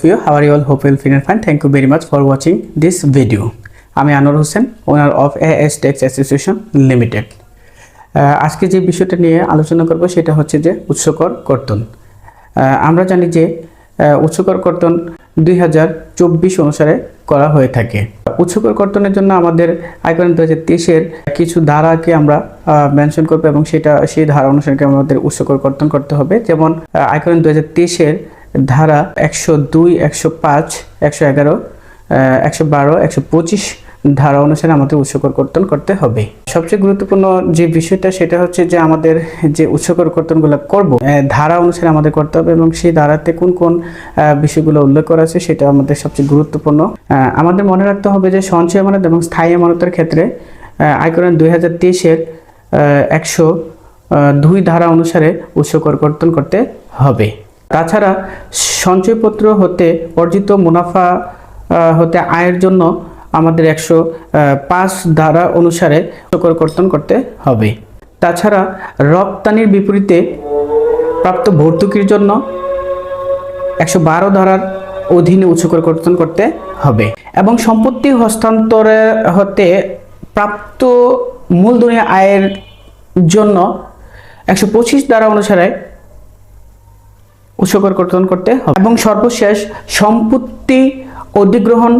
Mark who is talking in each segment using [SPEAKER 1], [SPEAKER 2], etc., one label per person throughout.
[SPEAKER 1] you. How are you all? Hope you will feel fine. Thank you very much for watching this video. আমি আনোয়ার হোসেন, ওনার of as tax association limited. আজকে যে বিষয়টা নিয়ে আলোচনা করব সেটা হচ্ছে যে উৎসকর কর্তন। আমরা জানি যে উৎসকর কর্তন 2024 অনুসারে করা হয়ে থাকে। উৎসকর কর্তনের জন্য আমাদের আয়কর 2023-এর কিছু ধারাকে আমরা মেনশন করব এবং সেই ধারা অনুসারে আমাদের উৎসকর কর্তন করতে হবে। যেমন আয়কর 2023-এর ধারা 102, 105, 111, 112, 125 ধারা অনুসারে আমাদের উৎসকর কর্তন করতে হবে। সবচেয়ে গুরুত্বপূর্ণ যে বিষয়টা সেটা হচ্ছে যে আমাদের যে উৎসকর কর্তনগুলো করব ধারা অনুসারে আমাদের করতে হবে এবং সেই ধারাতে কোন কোন বিষয়গুলো উল্লেখ করা আছে সেটা আমাদের সবচেয়ে গুরুত্বপূর্ণ। আমাদের মনে রাখতে হবে যে সঞ্চয় আমানত এবং স্থায়ী আমানতের ক্ষেত্রে আয়কর 2023-এর 102 ধারা অনুসারে উৎসকর কর্তন করতে হবে। তাছাড়া সঞ্চয়পত্র হতে অর্জিত মুনাফা হতে আয়ের জন্য আমাদের 105 ধারা অনুসারে উৎসকর কর্তন করতে হবে। তাছাড়া রপ্তানির বিপরীতে প্রাপ্ত ভর্তুকির জন্য 112 ধারার অধীনে উৎসকর কর্তন করতে হবে এবং সম্পত্তি হস্তান্তরে হতে প্রাপ্ত মূলধনী আয়ের জন্য 125 ধারা অনুসারে উৎসকর কর্তন করতে হবে এবং সর্বশেষ সম্পত্তি অধিগ্রহণ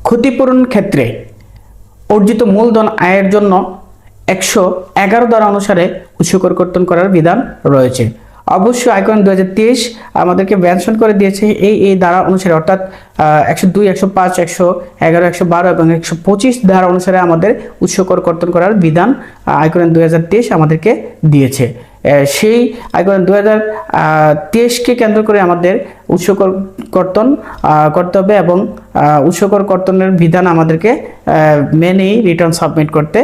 [SPEAKER 1] ক্ষতিপূরণ ক্ষেত্রে অর্জিত মূলধন আয়ের জন্য 111 ধারা অনুসারে উৎসকর কর্তন করার বিধান রয়েছে। অবশ্যই আয়কর 2023 আমাদেরকে মেনশন করে দিয়েছে এই ধারা অনুসারে, অর্থাৎ 102, 105, 111, 112 এবং 125 ধারা অনুসারে আমাদের উৎসকর কর্তন করার বিধান আয়কর 2023 আমাদেরকে দিয়েছে। সেই আয়কর 2023-কে কেন্দ্র করে আমাদের উৎসকর কর্তন করতে হবে এবং উৎসকর কর্তনের বিধান আমাদেরকে মেনেই রিটার্ন সাবমিট করতে